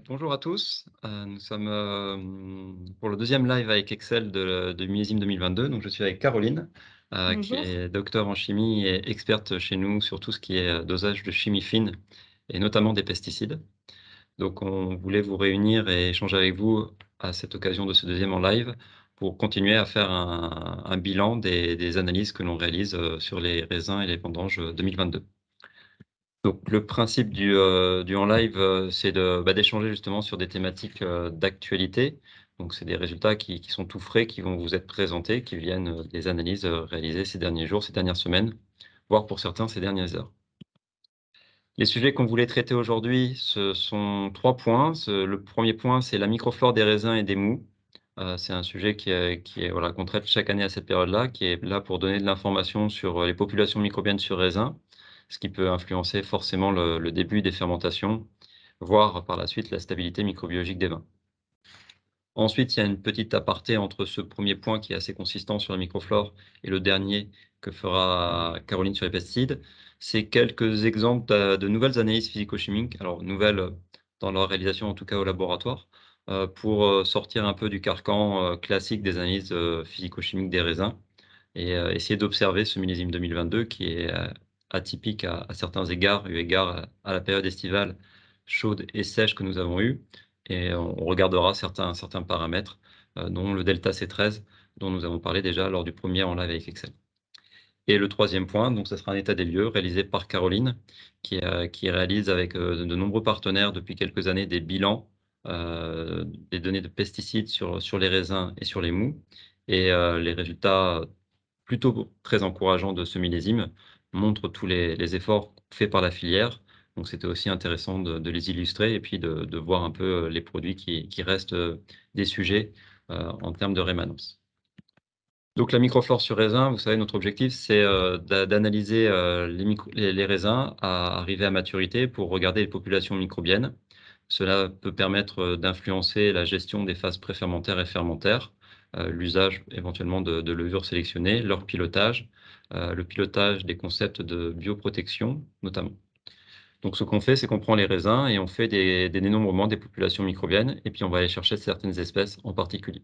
Bonjour à tous, nous sommes, pour le deuxième live avec Excel de millésime 2022. Donc je suis avec Caroline, qui Bonjour. est docteure en chimie et experte chez nous sur tout ce qui est, dosage de chimie fine et notamment des pesticides. Donc on voulait vous réunir et échanger avec vous à cette occasion de ce deuxième en live pour continuer à faire un bilan des analyses que l'on réalise, sur les raisins et les vendanges, 2022. Donc le principe du en live, c'est d'échanger justement sur des thématiques, d'actualité. Donc c'est des résultats qui sont tout frais, qui vont vous être présentés, qui viennent, des analyses, réalisées ces derniers jours, ces dernières semaines, voire pour certains ces dernières heures. Les sujets qu'on voulait traiter aujourd'hui, ce sont 3 points. Le premier point, c'est la microflore des raisins et des mous. C'est un sujet qui est voilà, qu'on traite chaque année à cette période-là, qui est là pour donner de l'information sur, les populations microbiennes sur raisins, ce qui peut influencer forcément le début des fermentations, voire par la suite la stabilité microbiologique des vins. Ensuite, il y a une petite aparté entre ce premier point qui est assez consistant sur la microflore et le dernier que fera Caroline sur les pesticides. C'est quelques exemples de nouvelles analyses physico-chimiques, alors nouvelles, dans leur réalisation, en tout cas au laboratoire, pour, sortir un peu du carcan, classique des analyses, physico-chimiques des raisins et essayer d'observer ce millésime 2022 qui est, atypique à certains égards, eu égard à la période estivale chaude et sèche que nous avons eue et on regardera certains paramètres, dont le delta C13 dont nous avons parlé déjà lors du premier en live avec Excel. Et le troisième point, donc ça sera un état des lieux réalisé par Caroline qui réalise avec, de nombreux partenaires depuis quelques années des bilans, des données de pesticides sur les raisins et sur les mous et les résultats plutôt très encourageants de ce millésime montrent tous les efforts faits par la filière. Donc c'était aussi intéressant de les illustrer et puis de voir un peu, les produits qui restent, des sujets, en termes de rémanence. Donc la microflore sur raisin, vous savez, notre objectif, c'est, d'analyser, les raisins à arriver à maturité pour regarder les populations microbiennes. Cela peut permettre, d'influencer la gestion des phases préfermentaires et fermentaires, l'usage éventuellement de levures sélectionnées, leur pilotage, le pilotage des concepts de bioprotection notamment. Donc ce qu'on fait, c'est qu'on prend les raisins et on fait des dénombrements des populations microbiennes et puis on va aller chercher certaines espèces en particulier.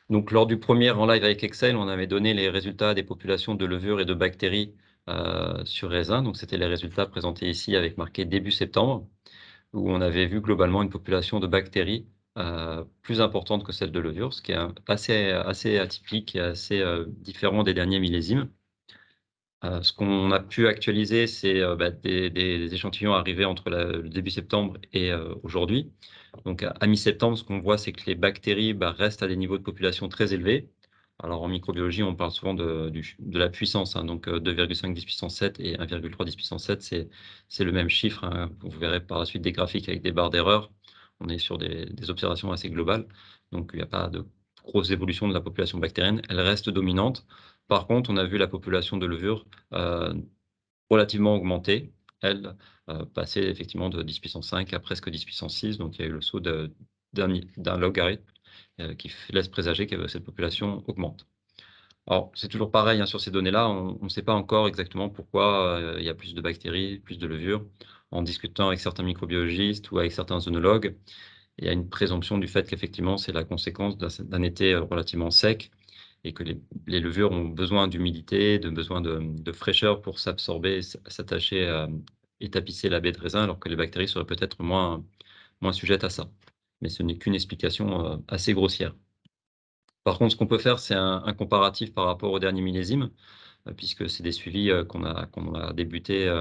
Donc lors du premier en live avec Excel, on avait donné les résultats des populations de levures et de bactéries, sur raisins. Donc c'était les résultats présentés ici avec marqué début septembre, où on avait vu globalement une population de bactéries, plus importante que celle de levures, ce qui est assez atypique et assez, différent des derniers millésimes. Ce qu'on a pu actualiser, c'est, des échantillons arrivés entre le début septembre et aujourd'hui. Donc à mi-septembre, ce qu'on voit, c'est que les bactéries, restent à des niveaux de population très élevés. Alors en microbiologie, on parle souvent de la puissance, hein, donc 2,5 10 puissance 7 et 1,3 10 puissance 7, c'est le même chiffre, hein. Vous verrez par la suite des graphiques avec des barres d'erreur. On est sur des observations assez globales, donc il n'y a pas de grosse évolution de la population bactérienne. Elle reste dominante. Par contre, on a vu la population de levures, relativement augmenter, elle, passer effectivement de 10 puissance 5 à presque 10 puissance 6. Donc il y a eu le saut d'un logarithme, qui laisse présager que cette population augmente. Alors, c'est toujours pareil, hein, sur ces données-là, on ne sait pas encore exactement pourquoi, il y a plus de bactéries, plus de levures. En discutant avec certains microbiologistes ou avec certains œnologues, il y a une présomption du fait qu'effectivement, c'est la conséquence d'un été, relativement sec et que les levures ont besoin d'humidité, besoin de fraîcheur pour s'absorber, s'attacher, et tapisser la baie de raisin, alors que les bactéries seraient peut-être moins sujettes à ça. Mais ce n'est qu'une explication, assez grossière. Par contre, ce qu'on peut faire, c'est un comparatif par rapport au dernier millésime, puisque c'est des suivis, qu'on a débutés,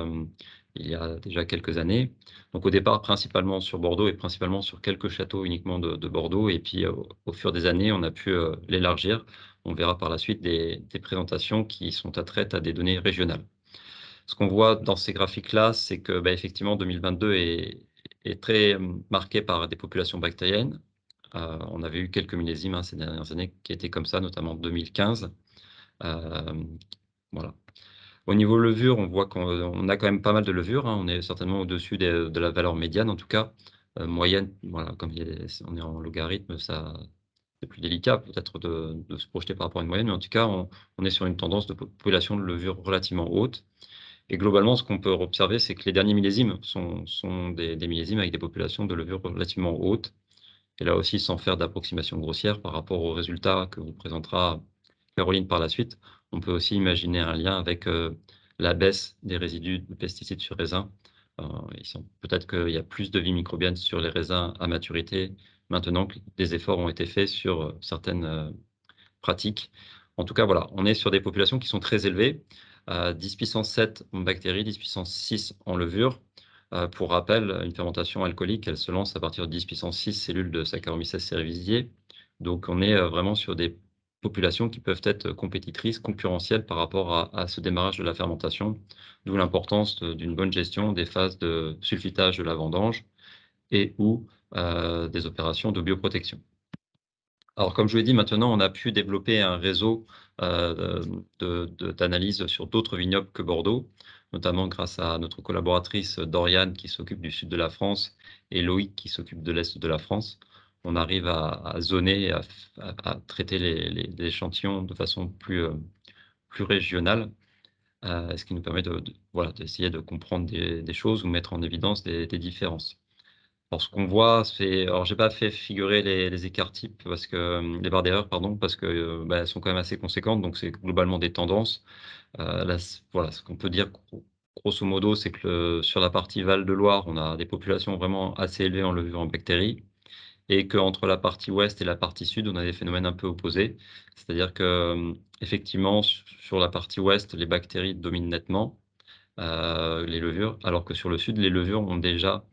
il y a déjà quelques années. Donc au départ, principalement sur Bordeaux et principalement sur quelques châteaux uniquement de Bordeaux et puis, au fur des années, on a pu, l'élargir. On verra par la suite des présentations qui sont attrait à des données régionales. Ce qu'on voit dans ces graphiques-là, c'est que, effectivement 2022 est très, marqué par des populations bactériennes. On avait eu quelques millésimes, hein, ces dernières années qui étaient comme ça, notamment 2015. Voilà. Au niveau levure, on voit qu'on a quand même pas mal de levures, hein. On est certainement au-dessus de la valeur médiane, en tout cas, moyenne, voilà, comme on est en logarithme, ça c'est plus délicat peut-être de se projeter par rapport à une moyenne, mais en tout cas, on est sur une tendance de population de levure relativement haute Et globalement, ce qu'on peut observer, c'est que les derniers millésimes sont des millésimes avec des populations de levure relativement hautes. Et là aussi, sans faire d'approximation grossière par rapport aux résultats que vous présentera Caroline par la suite, on peut aussi imaginer un lien avec la baisse des résidus de pesticides sur raisins. Peut-être qu'il y a plus de vie microbienne sur les raisins à maturité maintenant que des efforts ont été faits sur certaines pratiques. En tout cas, voilà, on est sur des populations qui sont très élevées, 10 puissance 7 en bactéries, 10 puissance 6 en levure. Pour rappel, une fermentation alcoolique, elle se lance à partir de 10 puissance 6 cellules de Saccharomyces cerevisiae. Donc on est vraiment sur des populations qui peuvent être compétitrices, concurrentielles par rapport à ce démarrage de la fermentation, d'où l'importance d'une bonne gestion des phases de sulfitage de la vendange et ou des opérations de bioprotection. Alors, comme je vous l'ai dit, maintenant, on a pu développer un réseau d'analyse sur d'autres vignobles que Bordeaux, notamment grâce à notre collaboratrice Doriane qui s'occupe du sud de la France et Loïc qui s'occupe de l'est de la France. On arrive à zoner et à traiter les échantillons de façon plus régionale, ce qui nous permet voilà, d'essayer de comprendre des choses ou mettre en évidence des différences. Alors ce qu'on voit, c'est alors j'ai pas fait figurer les écarts types parce que, les barres d'erreur pardon, parce que, bah, elles sont quand même assez conséquentes, donc c'est globalement des tendances. Là, voilà, ce qu'on peut dire grosso modo, c'est que sur la partie Val de Loire, on a des populations vraiment assez élevées en levure en bactéries et qu'entre la partie ouest et la partie sud, on a des phénomènes un peu opposés. C'est-à-dire que, effectivement, sur la partie ouest, les bactéries dominent nettement, les levures, alors que sur le sud, les levures ont déjà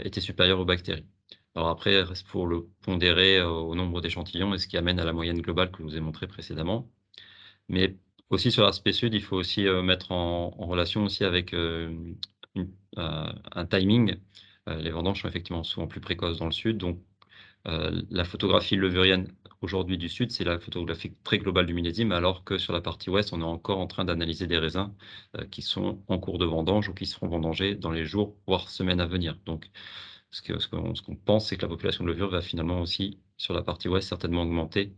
été supérieures aux bactéries. Alors après, il reste pour le pondérer au nombre d'échantillons et ce qui amène à la moyenne globale que je vous ai montré précédemment. Mais aussi sur l'aspect sud, il faut aussi mettre en relation aussi avec un timing. Les vendanges sont effectivement souvent plus précoces dans le sud, donc la photographie levurienne aujourd'hui du sud, c'est la photographie très globale du millésime, alors que sur la partie ouest, on est encore en train d'analyser des raisins qui sont en cours de vendange ou qui seront vendangés dans les jours, voire semaines à venir. Donc, ce qu'on pense, c'est que la population de levure va finalement aussi, sur la partie ouest, certainement augmenter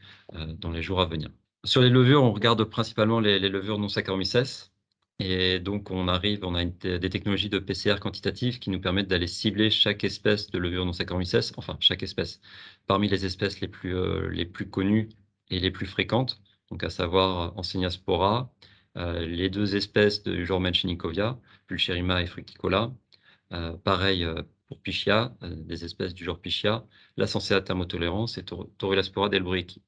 dans les jours à venir. Sur les levures, on regarde principalement les levures non Saccharomyces. Et donc, on a des technologies de PCR quantitatives qui nous permettent d'aller cibler chaque espèce de levure non Saccharomyces, enfin, chaque espèce, parmi les espèces les plus connues et les plus fréquentes, donc à savoir Enseniaspora, les deux espèces du genre Menchenikovia, Pulcherima et Fructicola. Pareil pour Pichia, des espèces du genre Pichia, la Sensea thermotolérance et Torulaspora delbrueckii.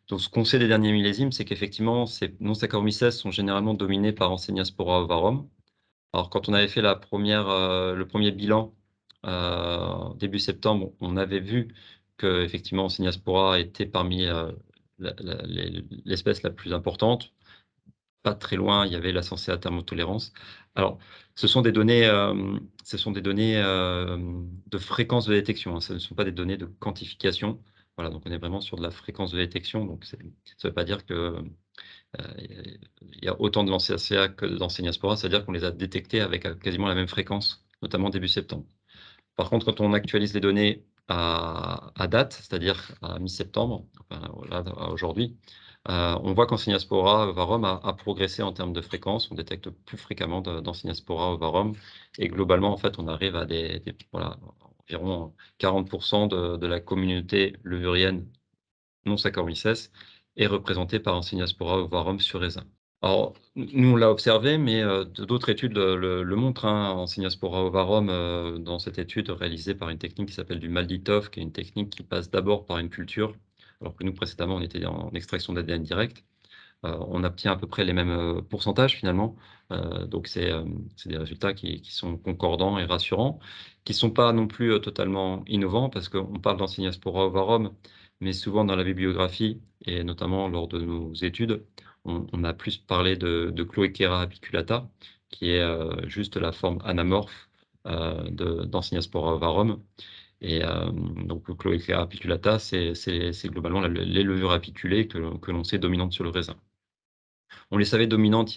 Donc, ce qu'on sait des derniers millésimes, c'est qu'effectivement, ces non-Saccharomyces sont généralement dominés par Enseniaspora ovarum. Alors, quand on avait fait le premier bilan début septembre, on avait vu qu'effectivement, Enseniaspora était parmi l'espèce la plus importante. Pas très loin, il y avait la Sensea thermotolérance. Alors, ce sont des données de fréquence de détection, hein. Ce ne sont pas des données de quantification. Voilà, donc on est vraiment sur de la fréquence de détection. Donc, ça ne veut pas dire que il y a autant de Lancea que d'Enseniaspora, c'est-à-dire qu'on les a détectés avec quasiment la même fréquence, notamment début septembre. Par contre, quand on actualise les données à date, c'est-à-dire à mi-septembre, enfin, là, aujourd'hui, on voit qu'Enseniaspora ovarum a progressé en termes de fréquence. On détecte plus fréquemment d'Enseniaspora ovarum. Et globalement, en fait, on arrive à voilà, environ 40% de la communauté levurienne non Saccharomyces est représentée par Enseniaspora ovarum sur raisin. Alors, nous, on l'a observé, mais d'autres études le montrent, hein. Enseniaspora ovarum, dans cette étude réalisée par une technique qui s'appelle du Malditov, qui est une technique qui passe d'abord par une culture, alors que nous, précédemment, on était en extraction d'ADN direct. On obtient à peu près les mêmes pourcentages finalement. Donc c'est des résultats qui sont concordants et rassurants, qui ne sont pas non plus totalement innovants, parce qu'on parle d'Enseniaspora ovarum, mais souvent dans la bibliographie, et notamment lors de nos études, on a plus parlé de Cloequera apiculata, qui est juste la forme anamorphe d'Enseniaspora ovarum. Et donc le Cloequera apiculata, c'est globalement les levures apiculées que l'on sait dominantes sur le raisin. On les savait dominantes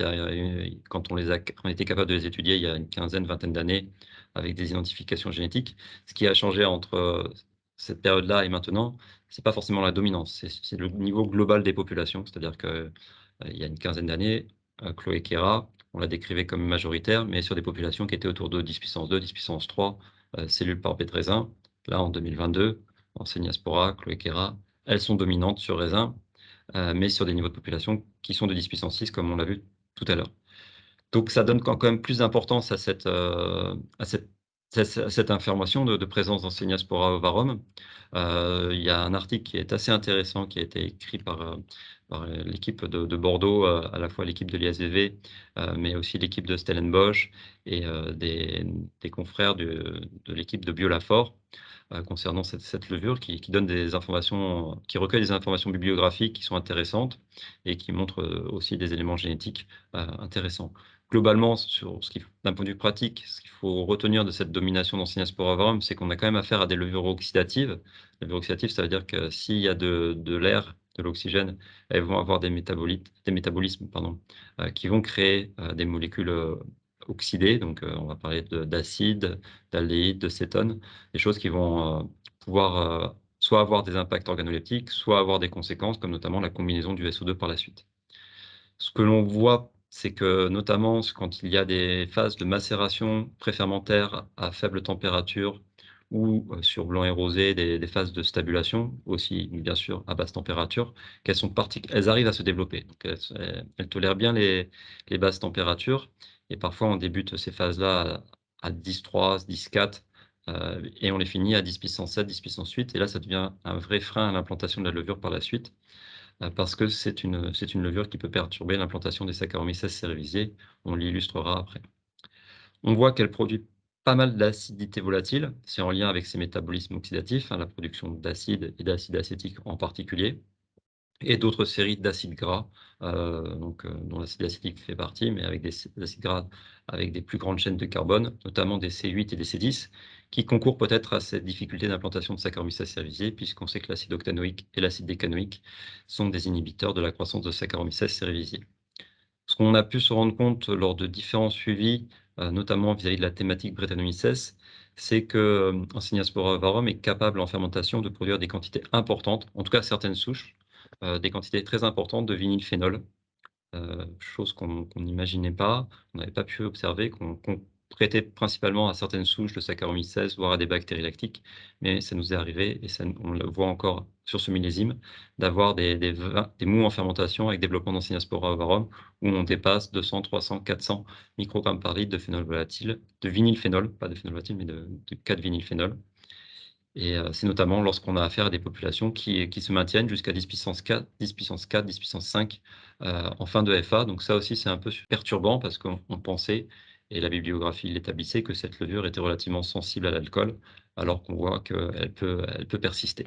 quand on était capable de les étudier il y a une quinzaine, vingtaine d'années avec des identifications génétiques. Ce qui a changé entre cette période-là et maintenant, c'est pas forcément la dominance, c'est le niveau global des populations. C'est-à-dire que il y a une quinzaine d'années, Cloacaera, on la décrivait comme majoritaire, mais sur des populations qui étaient autour de 10 puissance 2, 10 puissance 3 cellules par bête raisin. Là, en 2022, Enseniaspora, Cloacaera, elles sont dominantes sur raisin, mais sur des niveaux de population qui sont de 10 puissance 6, comme on l'a vu tout à l'heure. Donc ça donne quand même plus d'importance à cette information de présence d'Enseniaspora ovarum. Il y a un article qui est assez intéressant qui a été écrit par l'équipe de Bordeaux, à la fois l'équipe de l'ISVV, mais aussi l'équipe de Stellenbosch et des confrères de l'équipe de Biolafort, concernant cette levure qui donne des informations, qui recueille des informations bibliographiques qui sont intéressantes et qui montrent, aussi des éléments génétiques, intéressants. Globalement, d'un point de vue pratique, ce qu'il faut retenir de cette domination d'Enseniaspora ovarum, c'est qu'on a quand même affaire à des levures oxydatives. Les levures oxydatives, ça veut dire que s'il y a de l'air, de l'oxygène, elles vont avoir des métabolismes, pardon, qui vont créer, des molécules, oxydées. Donc, on va parler d'acide, d'aldéhyde, de cétone, des choses qui vont, pouvoir, soit avoir des impacts organoleptiques, soit avoir des conséquences, comme notamment la combinaison du SO2 par la suite. Ce que l'on voit, c'est que notamment quand il y a des phases de macération préfermentaire à faible température ou, sur blanc et rosé, des phases de stabulation aussi, bien sûr, à basse température, elles arrivent à se développer. Donc elles tolèrent bien les basses températures et parfois on débute ces phases-là à 10,3, 10,4, et on les finit à 10 puissance 7, 10 puissance 8 et là, ça devient un vrai frein à l'implantation de la levure par la suite. Parce que c'est une levure qui peut perturber l'implantation des Saccharomyces cerevisiae. On l'illustrera après. On voit qu'elle produit pas mal d'acidité volatile. C'est en lien avec ses métabolismes oxydatifs, la production d'acide et d'acide acétique en particulier, et d'autres séries d'acides gras, dont l'acide acétique fait partie, mais avec des acides gras avec des plus grandes chaînes de carbone, notamment des C8 et des C10, qui concourent peut-être à cette difficulté d'implantation de Saccharomyces cerevisiae, puisqu'on sait que l'acide octanoïque et l'acide décanoïque sont des inhibiteurs de la croissance de Saccharomyces cerevisiae. Ce qu'on a pu se rendre compte lors de différents suivis, notamment vis-à-vis de la thématique Brettanomyces, c'est que, Enseniaspora ovarum est capable en fermentation de produire des quantités importantes, en tout cas certaines souches, des quantités très importantes de vinylphénol, chose qu'on n'imaginait pas, on n'avait pas pu observer, qu'on prêtait principalement à certaines souches de Saccharomyces, voire à des bactéries lactiques. Mais ça nous est arrivé et on le voit encore sur ce millésime, d'avoir des moûts en fermentation avec développement d'Enseniaspora ovarum, où on dépasse 200, 300, 400 microgrammes par litre de phénol volatile, de vinylphénol, pas de phénol volatile, mais de 4-vinylphénol. Et c'est notamment lorsqu'on a affaire à des populations qui se maintiennent jusqu'à 10 puissance 4, 10 puissance 4, 10 puissance 5, en fin de FA. Donc ça aussi, c'est un peu perturbant parce qu'on pensait, et la bibliographie l'établissait, que cette levure était relativement sensible à l'alcool, alors qu'on voit qu'elle peut persister.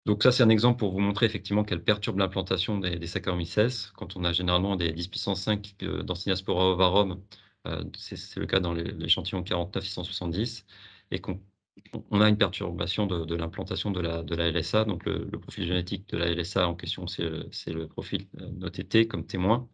Donc ça, c'est un exemple pour vous montrer effectivement qu'elle perturbe l'implantation des Saccharomyces. Quand on a généralement des 10 puissance 5 d'Enseniaspora ovarum, c'est le cas dans l'échantillon 49 670, et on a une perturbation de l'implantation de la LSA. Donc le profil génétique de la LSA en question, c'est le profil noté T comme témoin,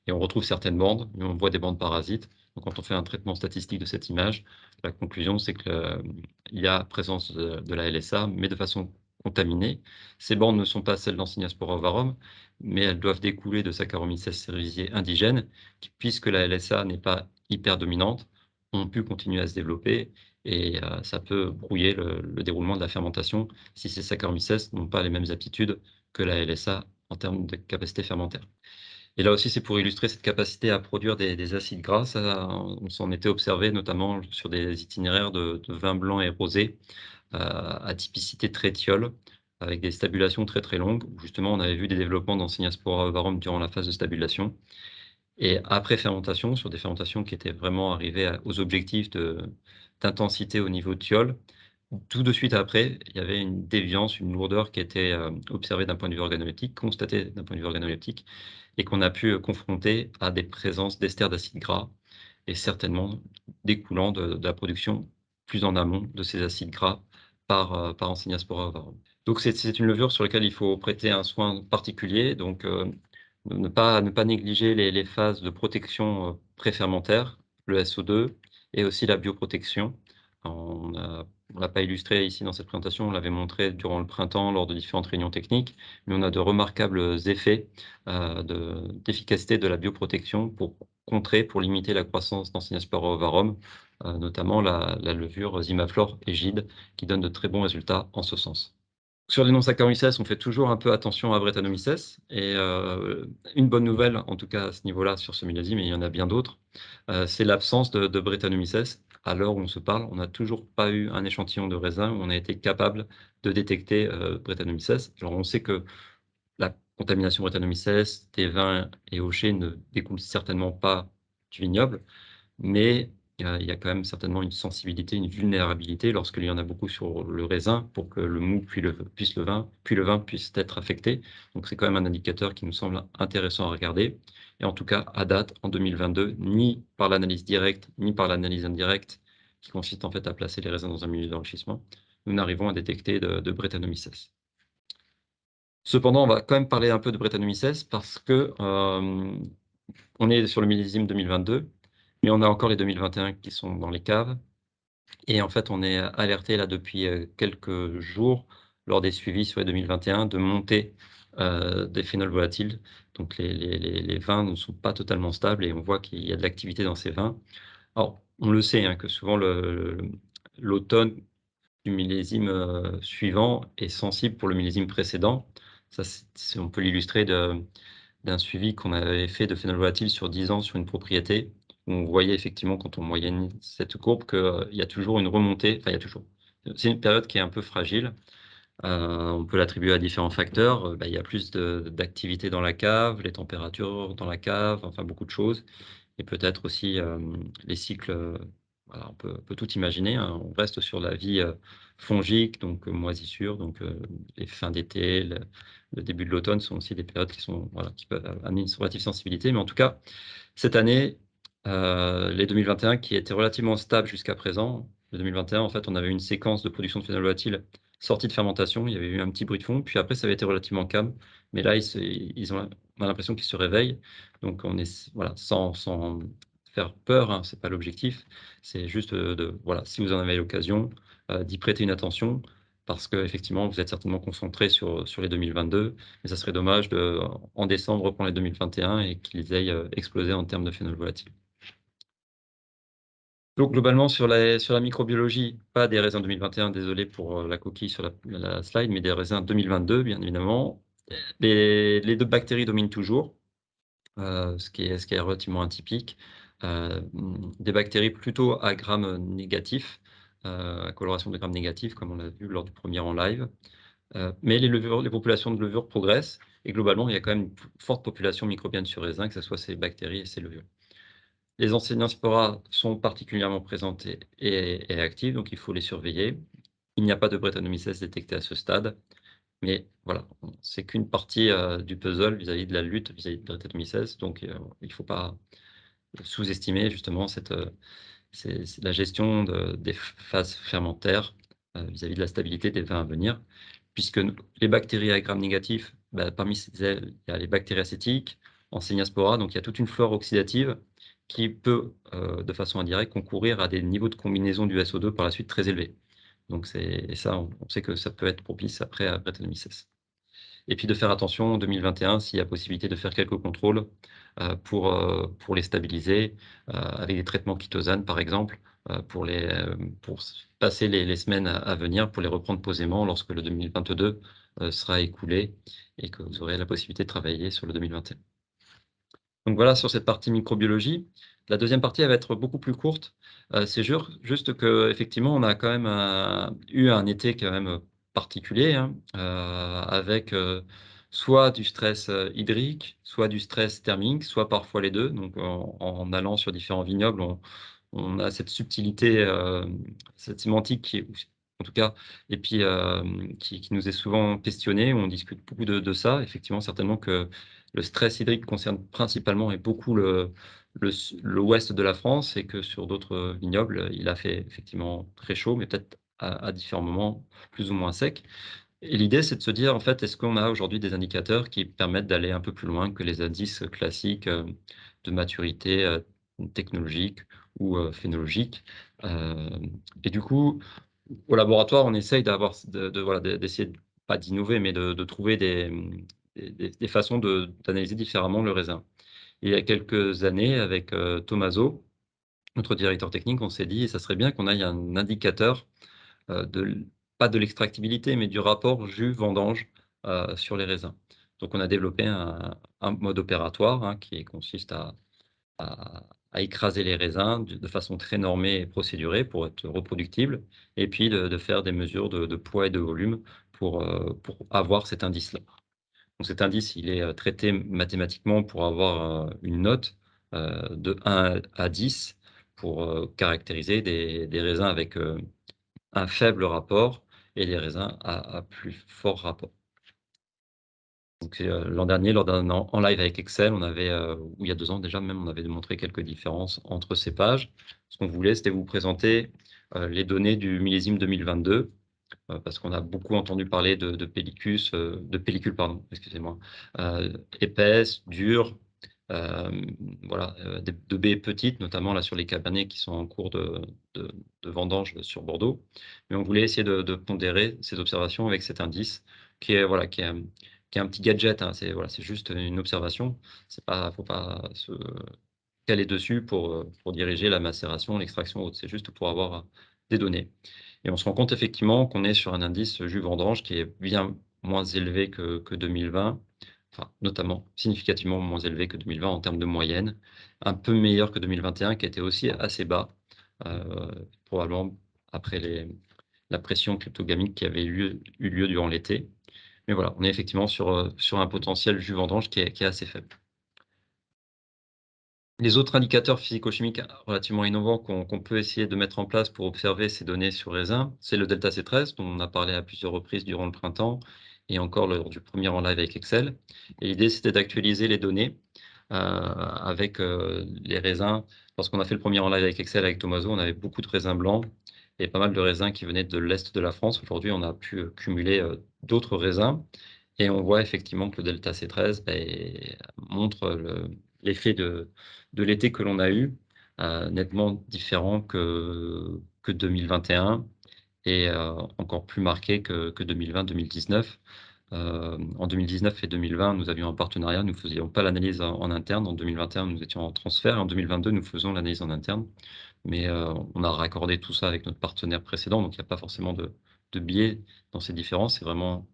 et on retrouve certaines bandes, mais on voit des bandes parasites. Donc quand on fait un traitement statistique de cette image, la conclusion, c'est qu'il y a présence de la LSA, mais de façon contaminée. Ces bandes ne sont pas celles d'Enseniaspora ovarum, mais elles doivent découler de Saccharomyces cerevisiae indigènes, qui, puisque la LSA n'est pas hyper dominante, ont pu continuer à se développer, et ça peut brouiller le déroulement de la fermentation si ces Saccharomyces n'ont pas les mêmes aptitudes que la LSA en termes de capacité fermentaire. Et là aussi, c'est pour illustrer cette capacité à produire des acides gras. Ça, on s'en était observé notamment sur des itinéraires de vins blancs et rosés, à typicité très thiole, avec des stabulations très, très longues, où justement on avait vu des développements d'Enseniaspora ovarum durant la phase de stabulation. Et après fermentation, sur des fermentations qui étaient vraiment arrivées aux objectifs d'intensité au niveau thiol, tout de suite après, il y avait une déviance, une lourdeur qui était observée d'un point de vue organoleptique, constatée d'un point de vue organoleptique, et qu'on a pu confronter à des présences d'esters d'acides gras, et certainement découlant de la production plus en amont de ces acides gras par Enseniaspora ovarum. Donc c'est une levure sur laquelle il faut prêter un soin particulier, donc ne pas négliger les phases de protection préfermentaire, le SO2 et aussi la bioprotection, On l'a pas illustré ici dans cette présentation, on l'avait montré durant le printemps lors de différentes réunions techniques, mais on a de remarquables effets, d'efficacité de la bioprotection pour contrer, pour limiter la croissance d'Ancinia ovarum, notamment la levure Zimaflor égide qui donne de très bons résultats en ce sens. Sur les non-Saccharomyces, on fait toujours un peu attention à Brettanomyces et une bonne nouvelle, en tout cas à ce niveau-là, sur ce millésime, et il y en a bien d'autres, c'est l'absence de Brettanomyces. À l'heure où on se parle, on n'a toujours pas eu un échantillon de raisin où on a été capable de détecter Brettanomyces. Alors on sait que la contamination Brettanomyces des vins et hochets ne découle certainement pas du vignoble, mais il y a quand même certainement une sensibilité, une vulnérabilité lorsqu'il y en a beaucoup sur le raisin pour que le mou puis le vin puisse être affecté. Donc c'est quand même un indicateur qui nous semble intéressant à regarder et en tout cas, à date, en 2022, ni par l'analyse directe, ni par l'analyse indirecte, qui consiste en fait à placer les raisins dans un milieu d'enrichissement, nous n'arrivons à détecter de Brettanomyces. Cependant, on va quand même parler un peu de Brettanomyces parce que, on est sur le millésime 2022, mais on a encore les 2021 qui sont dans les caves et en fait, on est alerté là depuis, quelques jours lors des suivis sur les 2021 de montée, des phénols volatiles. Donc les vins ne sont pas totalement stables et on voit qu'il y a de l'activité dans ces vins. Alors, on le sait, hein, que souvent l'automne du millésime, suivant est sensible pour le millésime précédent. Ça, on peut l'illustrer d'un suivi qu'on avait fait de phénol volatile sur 10 ans sur une propriété, où on voyait effectivement quand on moyenne cette courbe qu'il y a toujours une remontée, enfin il y a toujours. C'est une période qui est un peu fragile. On peut l'attribuer à différents facteurs. Bah, il y a plus d'activité dans la cave, les températures dans la cave, enfin beaucoup de choses et peut-être aussi, les cycles, voilà, on peut tout imaginer, hein. On reste sur la vie, fongique, donc moisissure, donc les fins d'été, le début de l'automne sont aussi des périodes qui sont, voilà, qui peuvent amener une relative sensibilité. Mais en tout cas, cette année, les 2021 qui étaient relativement stables jusqu'à présent. Les 2021, en fait, on avait une séquence de production de phénol volatile sortie de fermentation. Il y avait eu un petit bruit de fond, puis après, ça avait été relativement calme. Mais là, on a l'impression qu'ils se réveillent. Donc, on est, voilà, sans faire peur, hein, c'est pas l'objectif. C'est juste voilà, si vous en avez l'occasion, d'y prêter une attention parce qu'effectivement, vous êtes certainement concentré sur les 2022, mais ça serait dommage en décembre, reprendre les 2021 et qu'ils aillent explosé en termes de phénol volatile. Donc globalement sur la microbiologie, pas des raisins 2021, désolé pour la coquille sur la slide, mais des raisins 2022 bien évidemment. Les 2 bactéries dominent toujours, ce qui est relativement atypique. Des bactéries plutôt à Gram négatif, à coloration de Gram négatif comme on l'a vu lors du premier en live. Mais les populations de levure progressent et globalement, il y a quand même une forte population microbienne sur raisin, que ce soit ces bactéries et ces levures. Les Enseniaspora sont particulièrement présentes et actives, donc il faut les surveiller. Il n'y a pas de Brettanomyces détecté à ce stade, mais voilà, c'est qu'une partie, du puzzle vis-à-vis de la lutte vis-à-vis de Brettanomyces, donc il ne faut pas sous-estimer justement c'est la gestion des phases fermentaires, vis-à-vis de la stabilité des vins à venir. Puisque les bactéries à Gram négatif, bah, parmi elles, il y a les bactéries acétiques, Enseniaspora, donc il y a toute une flore oxydative qui peut, de façon indirecte, concourir à des niveaux de combinaison du SO2 par la suite très élevés. Donc et ça, on sait que ça peut être propice après à Brettanomyces. Et puis de faire attention en 2021 s'il y a possibilité de faire quelques contrôles, pour les stabiliser, avec des traitements chitosanes par exemple, pour passer les semaines à venir, pour les reprendre posément lorsque le 2022, sera écoulé et que vous aurez la possibilité de travailler sur le 2021. Donc voilà sur cette partie microbiologie. La deuxième partie, elle va être beaucoup plus courte. C'est juste qu'effectivement, on a quand même eu un été quand même particulier, hein, avec soit du stress hydrique, soit du stress thermique, soit parfois les deux. Donc en allant sur différents vignobles, on a cette subtilité, cette sémantique qui, en tout cas, et puis qui nous est souvent questionnée. On discute beaucoup de ça. Effectivement, certainement que le stress hydrique concerne principalement et beaucoup l'ouest de la France et que sur d'autres vignobles, il a fait effectivement très chaud, mais peut-être à différents moments plus ou moins sec. Et l'idée, c'est de se dire, en fait, est-ce qu'on a aujourd'hui des indicateurs qui permettent d'aller un peu plus loin que les indices classiques de maturité technologique ou phénologique Et du coup, au laboratoire, on essaye d'avoir voilà, d'essayer pas d'innover, mais de trouver des façons d'analyser différemment le raisin. Et il y a quelques années avec, Tommaso, notre directeur technique, on s'est dit: «Ça serait bien qu'on aille un indicateur, de l pas de l'extractibilité, mais du rapport jus-vendange, sur les raisins». Donc on a développé un mode opératoire, hein, qui consiste à écraser les raisins de façon très normée et procédurée pour être reproductible et puis de faire des mesures de poids et de volume pour avoir cet indice-là. Donc cet indice, il est, traité mathématiquement pour avoir, une note, de 1 à 10 pour, caractériser des raisins avec, un faible rapport et des raisins à plus fort rapport. Donc, l'an dernier, lors d'un en live avec Excel, on avait, ou il y a 2 ans déjà même, on avait montré quelques différences entre cépages. Ce qu'on voulait, c'était vous présenter, les données du millésime 2022, parce qu'on a beaucoup entendu parler de pellicules, pardon, excusez-moi, épaisses, dures, voilà, de baies petites, notamment là sur les cabernets qui sont en cours de de vendange sur Bordeaux. Mais on voulait essayer de pondérer ces observations avec cet indice qui est, voilà, qui est un petit gadget, hein. C'est, voilà, c'est juste une observation. C'est pas faut pas se caler dessus pour diriger la macération, l'extraction ou autre. C'est juste pour avoir, des données. Et on se rend compte effectivement qu'on est sur un indice jus vendange qui est bien moins élevé que 2020, enfin, notamment significativement moins élevé que 2020 en termes de moyenne, un peu meilleur que 2021 qui était aussi assez bas, probablement après la pression cryptogamique qui avait eu lieu durant l'été. Mais voilà, on est effectivement sur un potentiel jus vendange qui est assez faible. Les autres indicateurs physico-chimiques relativement innovants qu'on peut essayer de mettre en place pour observer ces données sur raisin, c'est le delta C13 dont on a parlé à plusieurs reprises durant le printemps et encore lors du premier en live avec Excel. Et l'idée, c'était d'actualiser les données, avec, les raisins. Lorsqu'on a fait le premier en live avec Excel avec Tommaso, on avait beaucoup de raisins blancs et pas mal de raisins qui venaient de l'est de la France. Aujourd'hui, on a pu, cumuler, d'autres raisins et on voit effectivement que le delta C13, beh, montre l'effet de l'été que l'on a eu, nettement différent que 2021 et encore plus marqué que 2020-2019. En 2019 et 2020, nous avions un partenariat, nous faisions pas l'analyse en interne. En 2021, nous étions en transfert et en 2022, nous faisons l'analyse en interne. Mais, on a raccordé tout ça avec notre partenaire précédent, donc il y a pas forcément de biais dans ces différences. C'est vraiment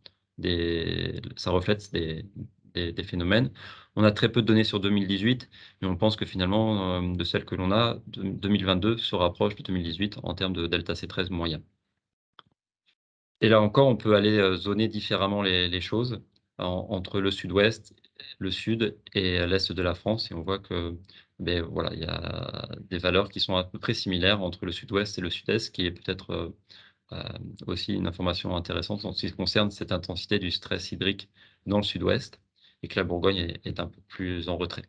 ça reflète des phénomènes. On a très peu de données sur 2018, mais on pense que finalement, de celles que l'on a, 2022 se rapproche de 2018 en termes de delta C13 moyen. Et là encore, on peut aller, zoner différemment les choses entre le sud-ouest, le sud et l'est de la France et on voit que, beh, voilà, il y a des valeurs qui sont à peu près similaires entre le sud-ouest et le sud-est, ce qui est peut-être, aussi une information intéressante en ce qui concerne cette intensité du stress hydrique dans le sud-ouest et que la Bourgogne est un peu plus en retrait.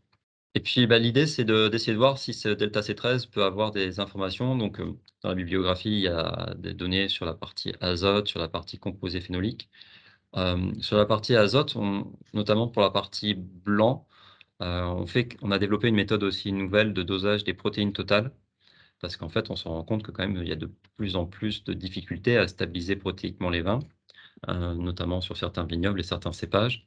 Et puis, bah, l'idée, c'est d'essayer de voir si ce delta C13 peut avoir des informations. Donc, dans la bibliographie, il y a des données sur la partie azote, sur la partie composés phénoliques. Sur la partie azote, notamment pour la partie blanc, on a développé une méthode aussi nouvelle de dosage des protéines totales. Parce qu'en fait, on se rend compte que quand même, il y a de plus en plus de difficultés à stabiliser protéiquement les vins, notamment sur certains vignobles et certains cépages.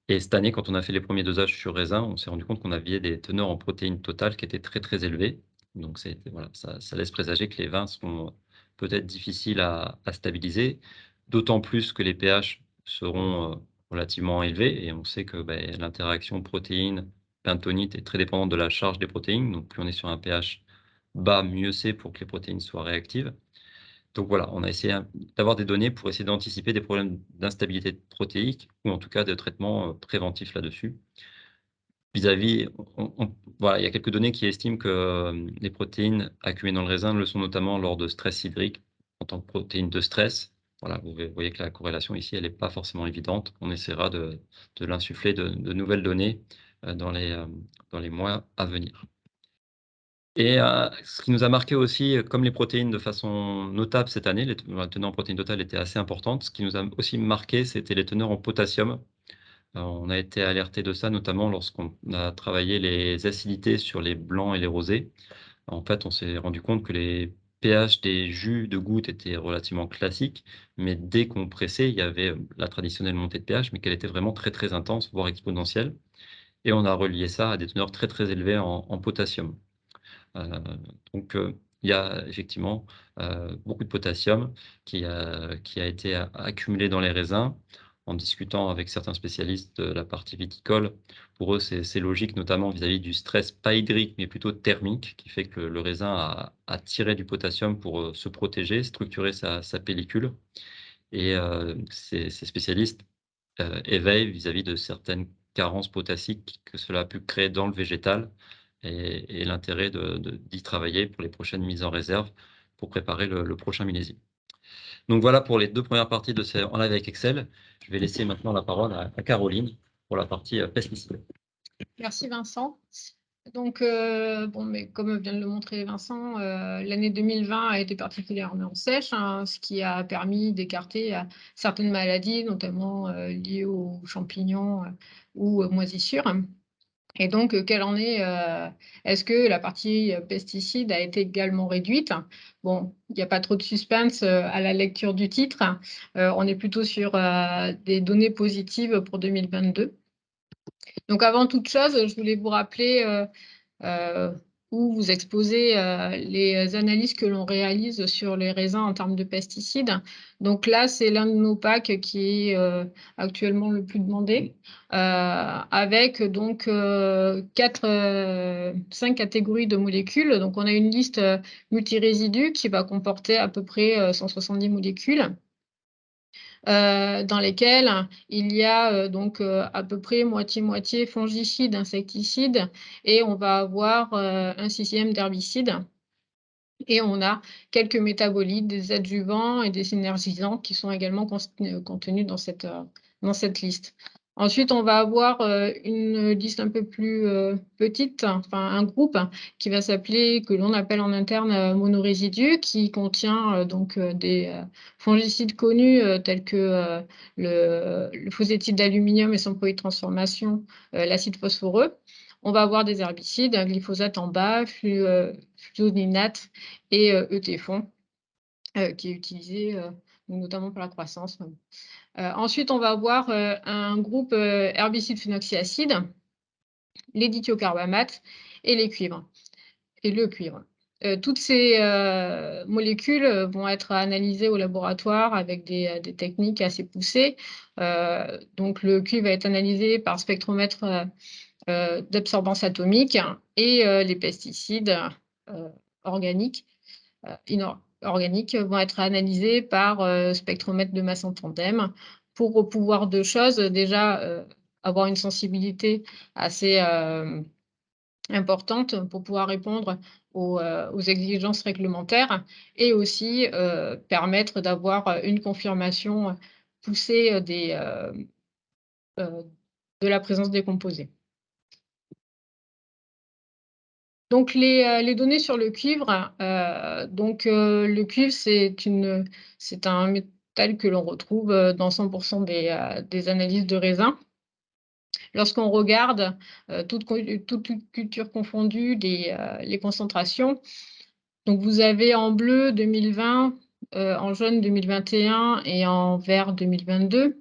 Et cette année, quand on a fait les premiers dosages sur raisin, on s'est rendu compte qu'on avait des teneurs en protéines totales qui étaient très, très élevées. Donc voilà, ça laisse présager que les vins seront peut-être difficiles à stabiliser, d'autant plus que les pH seront, relativement élevés et on sait que, beh, l'interaction protéines-bentonite est très dépendante de la charge des protéines. Donc plus on est sur un pH bas, mieux c'est pour que les protéines soient réactives. Donc voilà, on a essayé d'avoir des données pour essayer d'anticiper des problèmes d'instabilité protéique ou en tout cas de traitement, préventif là-dessus. Vis-à-vis voilà, il y a quelques données qui estiment que, les protéines accumulées dans le raisin le sont notamment lors de stress hydrique en tant que protéines de stress. Voilà, vous voyez que la corrélation ici, elle est pas forcément évidente. On essaiera de l'insuffler de nouvelles données, dans les mois à venir. Et ce qui nous a marqué aussi, comme les protéines de façon notable cette année, la teneur en protéines totales était assez importante. Ce qui nous a aussi marqué, c'était les teneurs en potassium. On a été alerté de ça, notamment lorsqu'on a travaillé les acidités sur les blancs et les rosés. En fait, on s'est rendu compte que les pH des jus de goutte était relativement classique, mais dès qu'on pressait, il y avait, la traditionnelle montée de pH, mais qu'elle était vraiment très, très intense, voire exponentielle, et on a relié ça à des teneurs très, très élevées en potassium. Heu, donc il y a effectivement, beaucoup de potassium qui a été accumulé dans les raisins. En discutant avec certains spécialistes de la partie viticole, pour eux, c'est logique, notamment vis-à-vis du stress, pas hydrique, mais plutôt thermique, qui fait que le raisin a tiré du potassium pour, se protéger, structurer sa pellicule, et ces spécialistes, éveillent vis-à-vis de certaines carences potassiques que cela a pu créer dans le végétal, et l'intérêt d'y travailler pour les prochaines mises en réserve pour préparer le prochain millésime. Donc voilà pour les 2 premières parties de ce en live avec Excel. Je vais laisser maintenant la parole à Caroline pour la partie, pesticides. Merci Vincent. Donc, bon, mais comme vient de le montrer Vincent, l'année 2020 a été particulièrement sèche, hein, ce qui a permis d'écarter certaines maladies, notamment liées aux champignons ou aux moisissures. Et donc, quelle en est, est-ce que la partie pesticides a été également réduite? Bon, il n'y a pas trop de suspense à la lecture du titre. On est plutôt sur des données positives pour 2022. Donc avant toute chose, je voulais vous rappeler, heu, ou vous exposer, les analyses que l'on réalise sur les raisins en termes de pesticides. Donc là, c'est l'un de nos packs qui est, actuellement le plus demandé, avec donc, 5 catégories de molécules. Donc on a une liste, multirésidus qui va comporter à peu près, 170 molécules. Dans lesquels il y a, donc, à peu près moitié-moitié fongicides, insecticides, et on va avoir, un 6e d'herbicides, et on a quelques métabolites, des adjuvants et des synergisants qui sont également contenus dans cette liste. Ensuite, on va avoir, une liste un peu plus, petite, enfin un groupe qui va s'appeler que l'on appelle en interne, monorésidus, qui contient, donc, des, fongicides connus, tels que, le phosétide d'aluminium et son produit de transformation, l'acide phosphoreux. On va avoir des herbicides, glyphosate en bas, fluoninate et ET-fond, qui est utilisé, notamment pour la croissance. Ensuite, on va avoir, un groupe, herbicides phénoxyacides, les dithiocarbamates et les cuivres et le cuivre. Toutes ces, molécules, vont être analysées au laboratoire avec des techniques assez poussées. Donc le cuivre va être analysé par spectromètre, d'absorbance atomique, et les pesticides, heu, organiques inorganiques vont être analysés par, spectromètre de masse en tandem pour pouvoir 2 choses. Déjà, avoir une sensibilité assez, importante pour pouvoir répondre aux exigences réglementaires, et aussi, permettre d'avoir, une confirmation poussée, heu, de la présence des composés. Donc les données sur le cuivre, le cuivre, c'est un métal que l'on retrouve, dans 100 des analyses de raisin. Lorsqu'on regarde, toutes cultures confondues, les concentrations, donc vous avez en bleu 2020, en jaune 2021 et en vert 2022.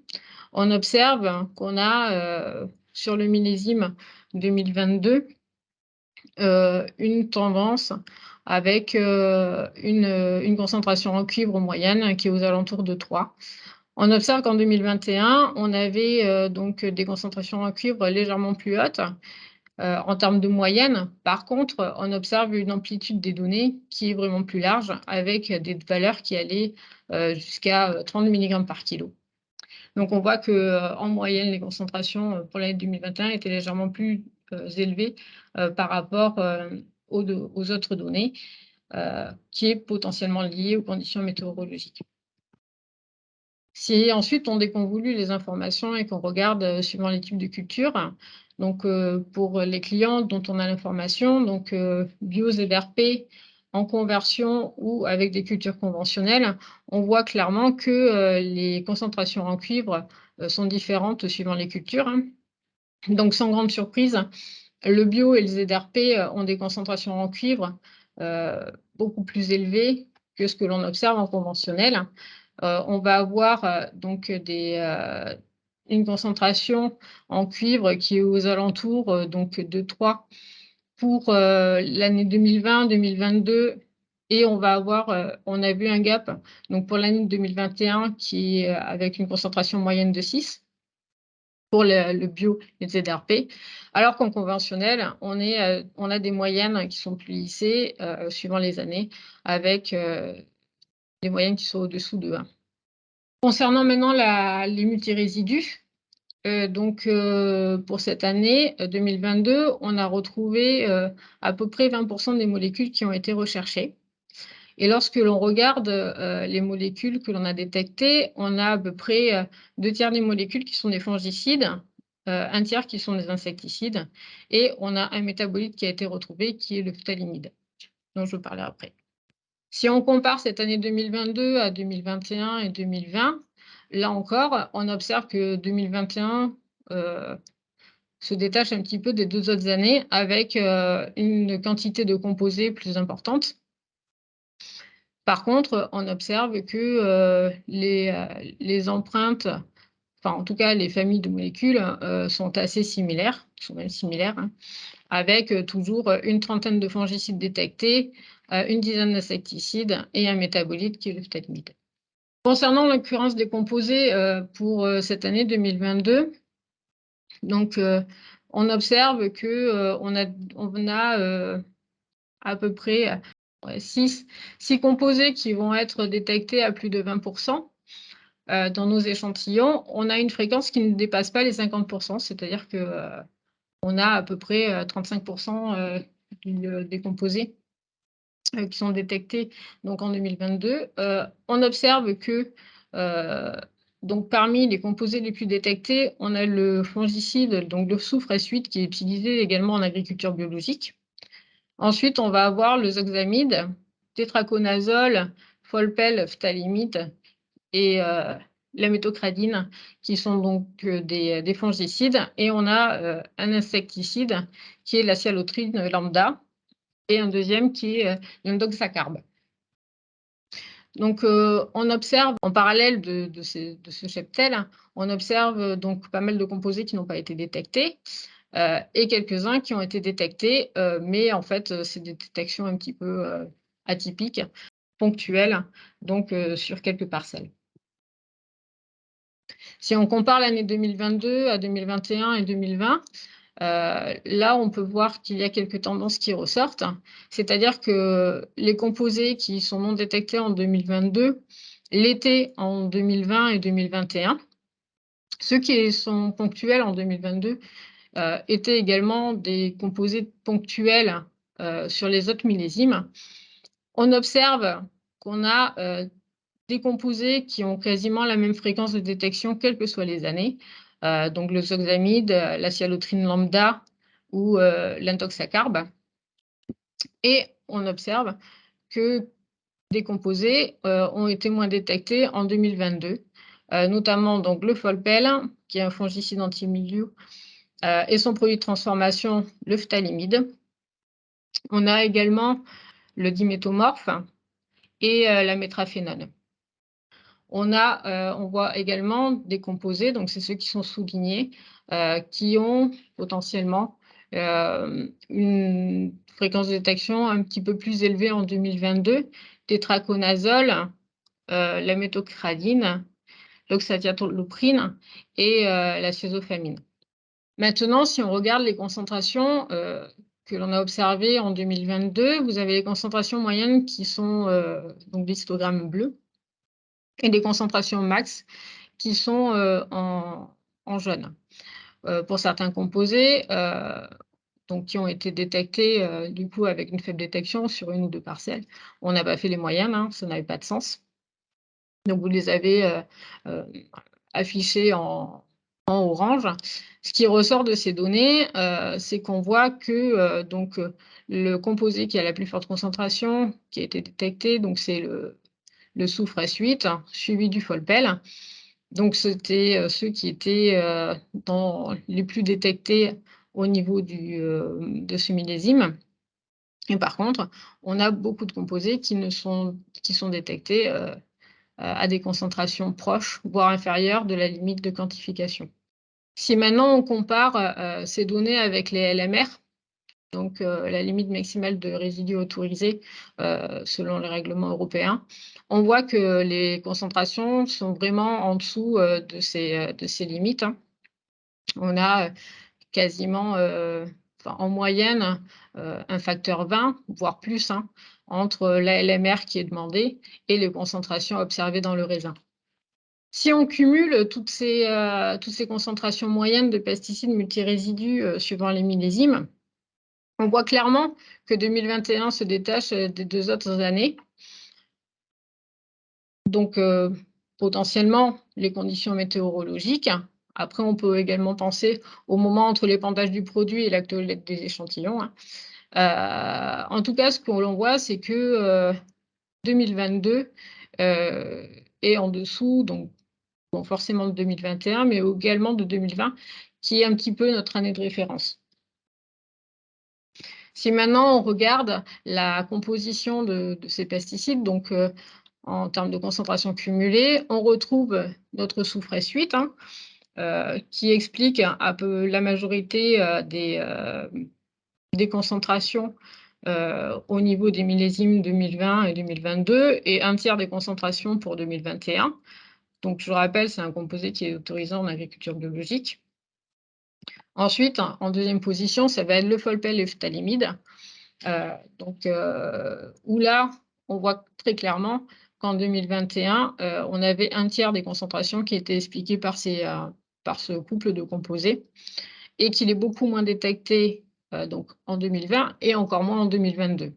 On observe qu'on a, sur le millésime 2022, une tendance avec, une concentration en cuivre moyenne qui est aux alentours de 3. On observe qu'en 2021, on avait, donc des concentrations en cuivre légèrement plus hautes, en termes de moyenne. Par contre, on observe une amplitude des données qui est vraiment plus large, avec des valeurs qui allaient, jusqu'à, 30 milligrammes par kilo. Donc on voit que, en moyenne, les concentrations, pour l'année 2021 étaient légèrement plus, élevées, par rapport, aux autres données, qui est potentiellement liée aux conditions météorologiques. Si ensuite on déconvolue les informations et qu'on regarde, suivant les types de cultures, donc pour les clients dont on a l'information, donc bio ZRP en conversion ou avec des cultures conventionnelles, on voit clairement que, les concentrations en cuivre, sont différentes suivant les cultures, hein. Donc sans grande surprise, le bio et le ZRP, ont des concentrations en cuivre, beaucoup plus élevées que ce que l'on observe en conventionnel. On va avoir donc une concentration en cuivre qui est aux alentours donc de 3 pour l'année 2020-2022 et on a vu un gap donc pour l'année 2021 qui est avec une concentration moyenne de 6 pour le bio et le ZRP, alors qu'en conventionnel, on a des moyennes qui sont plus lissées suivant les années avec des moyennes qui sont au-dessous de 1. Concernant maintenant les multirésidus, pour cette année 2022, on a retrouvé à peu près 20% des molécules qui ont été recherchées. Et lorsque l'on regarde les molécules que l'on a détectées, on a à peu près 2 tiers des molécules qui sont des fongicides, 1 tiers qui sont des insecticides, et on a un métabolite qui a été retrouvé qui est le phtalimide, dont je parlerai après. Si on compare cette année 2022 à 2021 et 2020, là encore, on observe que 2021 se détache un petit peu des 2 autres années avec une quantité de composés plus importante. Par contre, on observe que les empreintes, enfin en tout cas les familles de molécules, sont assez similaires, sont même similaires, hein, avec toujours une trentaine de fongicides détectés, une dizaine d'insecticides et un métabolite qui est le phtalimide. Concernant l'occurrence des composés pour cette année 2022, donc on observe qu'on a à peu près 6 composés qui vont être détectés à plus de 20% dans nos échantillons. On a une fréquence qui ne dépasse pas les 50%, c'est-à-dire qu'on a à peu près 35% des composés qui sont détectés donc en 2022. On observe que donc parmi les composés les plus détectés, on a le fongicide, donc le soufre S8, qui est utilisé également en agriculture biologique. Ensuite, on va avoir le zoxamide, tétraconazole, folpel, phtalimide et la méthocradine, qui sont donc des fongicides. Et on a un insecticide qui est la cialotrine lambda et un deuxième qui est l'indoxacarbe. Donc, on observe en parallèle de ce cheptel, on observe donc pas mal de composés qui n'ont pas été détectés et quelques-uns qui ont été détectés, mais en fait, c'est des détections un petit peu atypiques, ponctuelles, donc sur quelques parcelles. Si on compare l'année 2022 à 2021 et 2020, là, on peut voir qu'il y a quelques tendances qui ressortent. C'est-à-dire que les composés qui sont non détectés en 2022 l'étaient en 2020 et 2021. Ceux qui sont ponctuels en 2022 étaient également des composés ponctuels sur les autres millésimes. On observe qu'on a des composés qui ont quasiment la même fréquence de détection, quelles que soient les années. Donc le zoxamide, la cialotrine lambda ou l'indoxacarbe. Et on observe que des composés ont été moins détectés en 2022, notamment donc, le folpel, qui est un fongicide antimilieu, et son produit de transformation, le phtalimide. On a également le diméthomorphe et la métraphénone. On voit également des composés, donc c'est ceux qui sont soulignés, qui ont potentiellement une fréquence de détection un petit peu plus élevée en 2022, tétraconazole, la méthocradine, l'oxadiazoloprine et la thiazofamine. Maintenant, si on regarde les concentrations que l'on a observées en 2022, vous avez les concentrations moyennes qui sont donc l'histogramme bleu, et des concentrations max qui sont en jaune. Pour certains composés, donc qui ont été détectés du coup avec une faible détection sur 1 ou 2 parcelles. On n'a pas fait les moyennes, hein, ça n'avait pas de sens. Donc vous les avez affichés en orange. Ce qui ressort de ces données, c'est qu'on voit que le composé qui a la plus forte concentration qui a été détecté, donc c'est le soufre S8, suivi du folpel. Donc, c'était ceux qui étaient dans les plus détectés au niveau de ce millésime. Et par contre, on a beaucoup de composés qui sont détectés à des concentrations proches, voire inférieures de la limite de quantification. Si maintenant on compare ces données avec les LMR, donc la limite maximale de résidus autorisés selon les règlements européens, on voit que les concentrations sont vraiment en dessous de ces limites, hein. On a quasiment, en moyenne, un facteur 20, voire plus, hein, entre la LMR qui est demandée et les concentrations observées dans le raisin. Si on cumule toutes ces concentrations moyennes de pesticides multirésidus suivant les millésimes, on voit clairement que 2021 se détache des 2 autres années. Donc, potentiellement, les conditions météorologiques. Après, on peut également penser au moment entre l'épandage du produit et la collecte des échantillons, hein. En tout cas, ce que l'on voit, c'est que 2022 est en dessous, donc bon, forcément de 2021, mais également de 2020, qui est un petit peu notre année de référence. Si maintenant on regarde la composition de ces pesticides, donc en termes de concentration cumulée, on retrouve notre soufre S8, hein, qui explique un peu la majorité des concentrations au niveau des millésimes 2020 et 2022 et un tiers des concentrations pour 2021. Donc, je rappelle, c'est un composé qui est autorisé en agriculture biologique. Ensuite, en deuxième position, ça va être le folpel et le phthalimide. Où là, on voit très clairement qu'en 2021, on avait un tiers des concentrations qui étaient expliquées par ce couple de composés et qu'il est beaucoup moins détecté donc en 2020 et encore moins en 2022.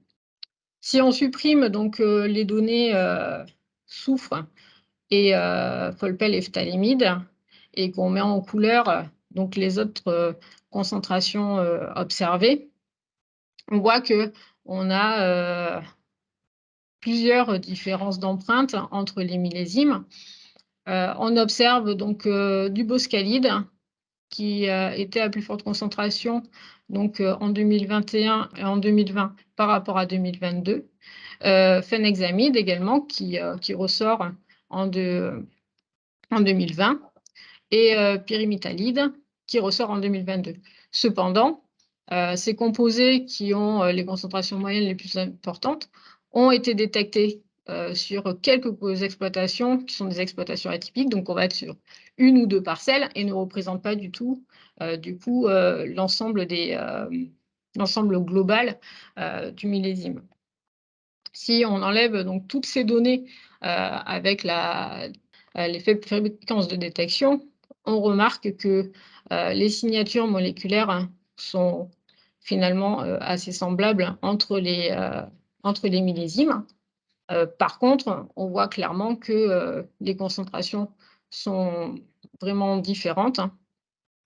Si on supprime donc les données soufre et folpel et phthalimide et qu'on met en couleur donc les autres concentrations observées, on voit qu'on a plusieurs différences d'empreintes entre les millésimes. On observe donc du boscalide qui était à plus forte concentration donc, en 2021 et en 2020 par rapport à 2022. Phènexamide également qui ressort en 2020 et pyrimétalide qui ressort en 2022. Cependant, ces composés qui ont les concentrations moyennes les plus importantes ont été détectés sur quelques exploitations qui sont des exploitations atypiques, donc on va être sur une ou deux parcelles et ne représentent pas du tout l'ensemble global du millésime. Si on enlève donc toutes ces données avec les faibles fréquences de détection, on remarque que les signatures moléculaires sont finalement assez semblables entre les millésimes. Par contre, on voit clairement que les concentrations sont vraiment différentes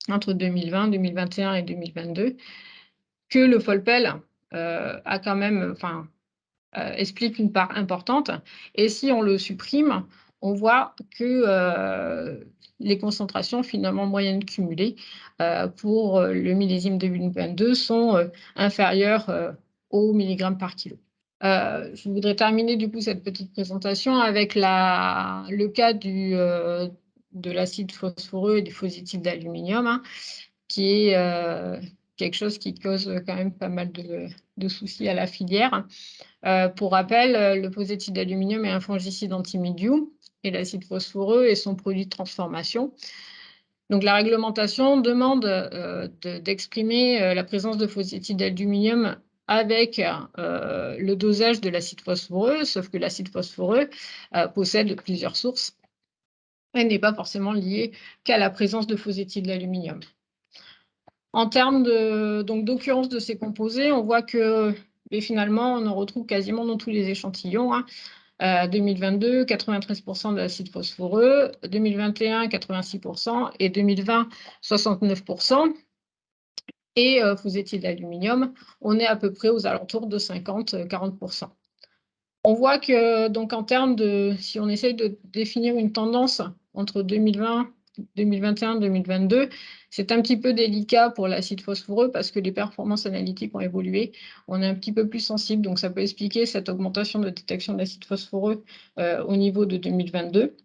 entre 2020, 2021 et 2022, que le folpel a quand même, explique une part importante. Et si on le supprime, on voit que les concentrations finalement moyennes cumulées pour le millésime 2022 sont inférieures au milligrammes par kilo. Je voudrais terminer du coup cette petite présentation avec le cas de l'acide phosphoreux et du phosphate d'aluminium, hein, qui est quelque chose qui cause quand même pas mal de soucis à la filière. Pour rappel, le phosphate d'aluminium est un fongicide antimildiou et l'acide phosphoreux est son produit de transformation. Donc la réglementation demande d'exprimer la présence de phosphate d'aluminium avec le dosage de l'acide phosphoreux, sauf que l'acide phosphoreux possède plusieurs sources et n'est pas forcément lié qu'à la présence de phosphate d'aluminium. En termes d'occurrence de ces composés, on voit que finalement, on en retrouve quasiment dans tous les échantillons, hein. 2022, 93% de l'acide phosphoreux, 2021, 86% et 2020, 69%. Et phosphate d'aluminium, on est à peu près aux alentours de 50-40%. On voit que, donc, en termes si on essaye de définir une tendance entre 2020 2021-2022, c'est un petit peu délicat pour l'acide phosphoreux parce que les performances analytiques ont évolué. On est un petit peu plus sensible, donc ça peut expliquer cette augmentation de détection d'acide phosphoreux au niveau de 2022.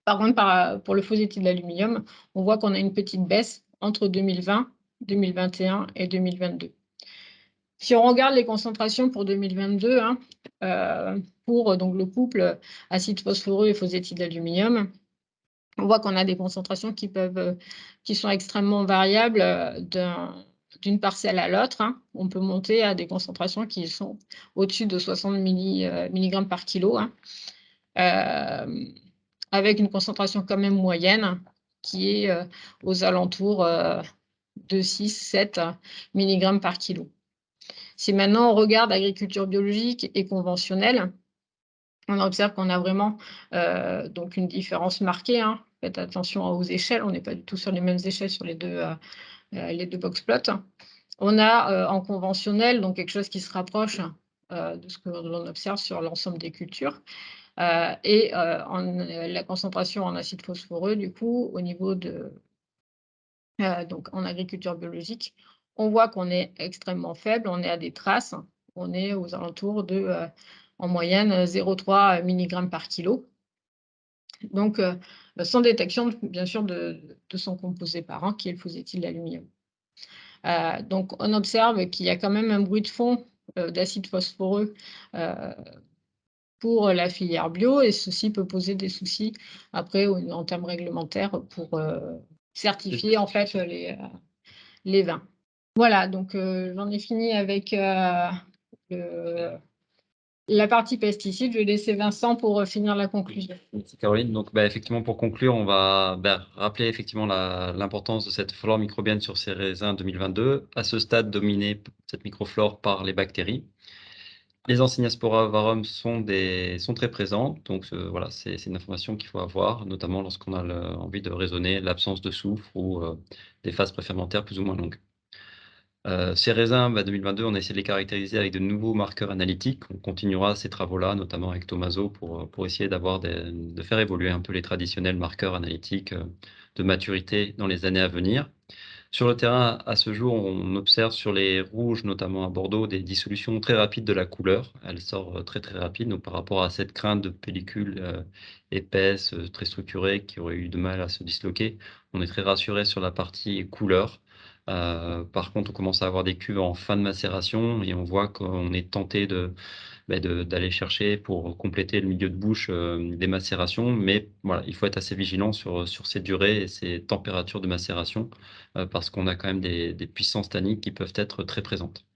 Par contre, pour le phosphate de l'aluminium, on voit qu'on a une petite baisse entre 2020, 2021 et 2022. Si on regarde les concentrations pour 2022, pour donc le couple acide phosphoreux et phosphate d'aluminium, on voit qu'on a des concentrations qui sont extrêmement variables d'une parcelle à l'autre. On peut monter à des concentrations qui sont au-dessus de 60 mg par kilo, avec une concentration quand même moyenne qui est aux alentours de 6-7 mg par kilo. Si maintenant on regarde agriculture biologique et conventionnelle, on observe qu'on a vraiment donc une différence marquée. Faites attention aux échelles, on n'est pas du tout sur les mêmes échelles sur les deux box plots. On a en conventionnel donc quelque chose qui se rapproche de ce que l'on observe sur l'ensemble des cultures. La concentration en acide phosphoreux, du coup, au niveau donc en agriculture biologique, on voit qu'on est extrêmement faible, on est à des traces, on est aux alentours de, en moyenne, 0,3 mg par kilo. Donc, sans détection, bien sûr, de son composé parent, qui est le phosphate d'aluminium. Donc, on observe qu'il y a quand même un bruit de fond d'acide phosphoreux pour la filière bio, et ceci peut poser des soucis après en termes réglementaires pour certifier en fait les vins. Voilà, donc j'en ai fini avec la partie pesticides. Je vais laisser Vincent pour finir la conclusion. Merci Caroline. Donc effectivement, pour conclure, on va rappeler effectivement l'importance de cette flore microbienne sur ces raisins 2022. À ce stade, dominée cette microflore par les bactéries. Les Ensignaspora varum sont très présentes, donc voilà, c'est une information qu'il faut avoir, notamment lorsqu'on a envie de raisonner l'absence de soufre ou des phases préfermentaires plus ou moins longues. Ces raisins 2022, on a essayé de les caractériser avec de nouveaux marqueurs analytiques. On continuera ces travaux-là, notamment avec Tommaso, pour essayer de faire évoluer un peu les traditionnels marqueurs analytiques de maturité dans les années à venir. Sur le terrain, à ce jour, on observe sur les rouges, notamment à Bordeaux, des dissolutions très rapides de la couleur. Elle sort très très rapide, donc par rapport à cette crainte de pellicules épaisses, très structurées, qui auraient eu de mal à se disloquer, on est très rassuré sur la partie couleur. Par contre, on commence à avoir des cuves en fin de macération et on voit qu'on est tenté d'aller chercher pour compléter le milieu de bouche des macérations. Mais voilà, il faut être assez vigilant sur ces durées et ces températures de macération parce qu'on a quand même des puissances tanniques qui peuvent être très présentes.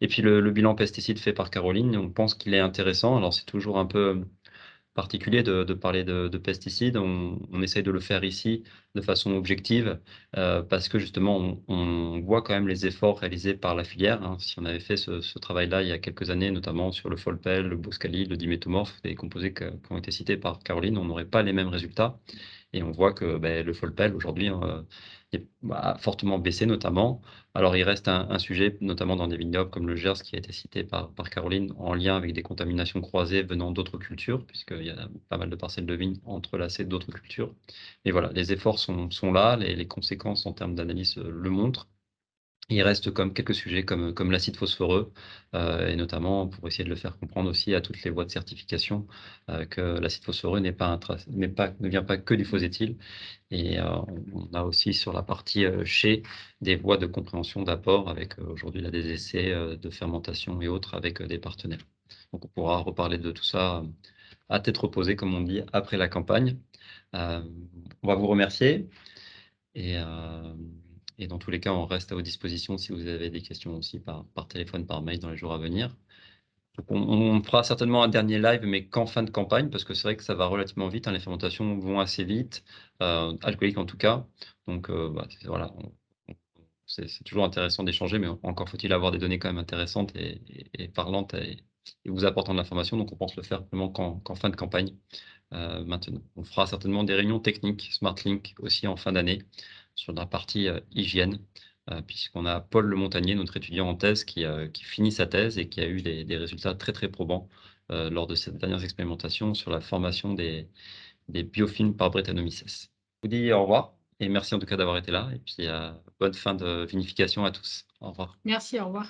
Et puis le bilan pesticide fait par Caroline, on pense qu'il est intéressant. Alors c'est toujours un peu particulier de parler de pesticides. On essaye de le faire ici de façon objective parce que justement, on voit quand même les efforts réalisés par la filière. Si on avait fait ce travail-là il y a quelques années, notamment sur le Folpel, le Boscali, le diméthomorphe, des composés qui ont été cités par Caroline, on n'aurait pas les mêmes résultats. Et on voit que le Folpel, aujourd'hui, a fortement baissé, notamment. Alors, il reste un sujet, notamment dans des vignobles comme le Gers, qui a été cité par Caroline, en lien avec des contaminations croisées venant d'autres cultures, puisqu'il y a pas mal de parcelles de vignes entrelacées d'autres cultures. Mais voilà, les efforts sont là, les conséquences en termes d'analyse le montrent. Il reste comme quelques sujets comme l'acide phosphoreux, et notamment pour essayer de le faire comprendre aussi à toutes les voies de certification que l'acide phosphoreux ne vient pas que du phosétyle. Et on a aussi sur la partie chez des voies de compréhension d'apport avec aujourd'hui des essais de fermentation et autres avec des partenaires. Donc on pourra reparler de tout ça à tête reposée, comme on dit, après la campagne. On va vous remercier et dans tous les cas, on reste à vos dispositions si vous avez des questions aussi par téléphone, par mail dans les jours à venir. Donc on fera certainement un dernier live, mais qu'en fin de campagne, parce que c'est vrai que ça va relativement vite, les fermentations vont assez vite, alcooliques en tout cas. Donc voilà, c'est toujours intéressant d'échanger, mais encore faut-il avoir des données quand même intéressantes et parlantes et vous apportant de l'information. Donc on pense le faire vraiment qu'en fin de campagne maintenant. On fera certainement des réunions techniques, SmartLink aussi en fin d'année, sur la partie hygiène, puisqu'on a Paul Le Montagnier, notre étudiant en thèse, qui finit sa thèse et qui a eu des résultats très très probants lors de ces dernières expérimentations sur la formation des biofilms par Brettanomyces. vous dis au revoir et merci en tout cas d'avoir été là et puis, bonne fin de vinification à tous. Au revoir. Merci, au revoir.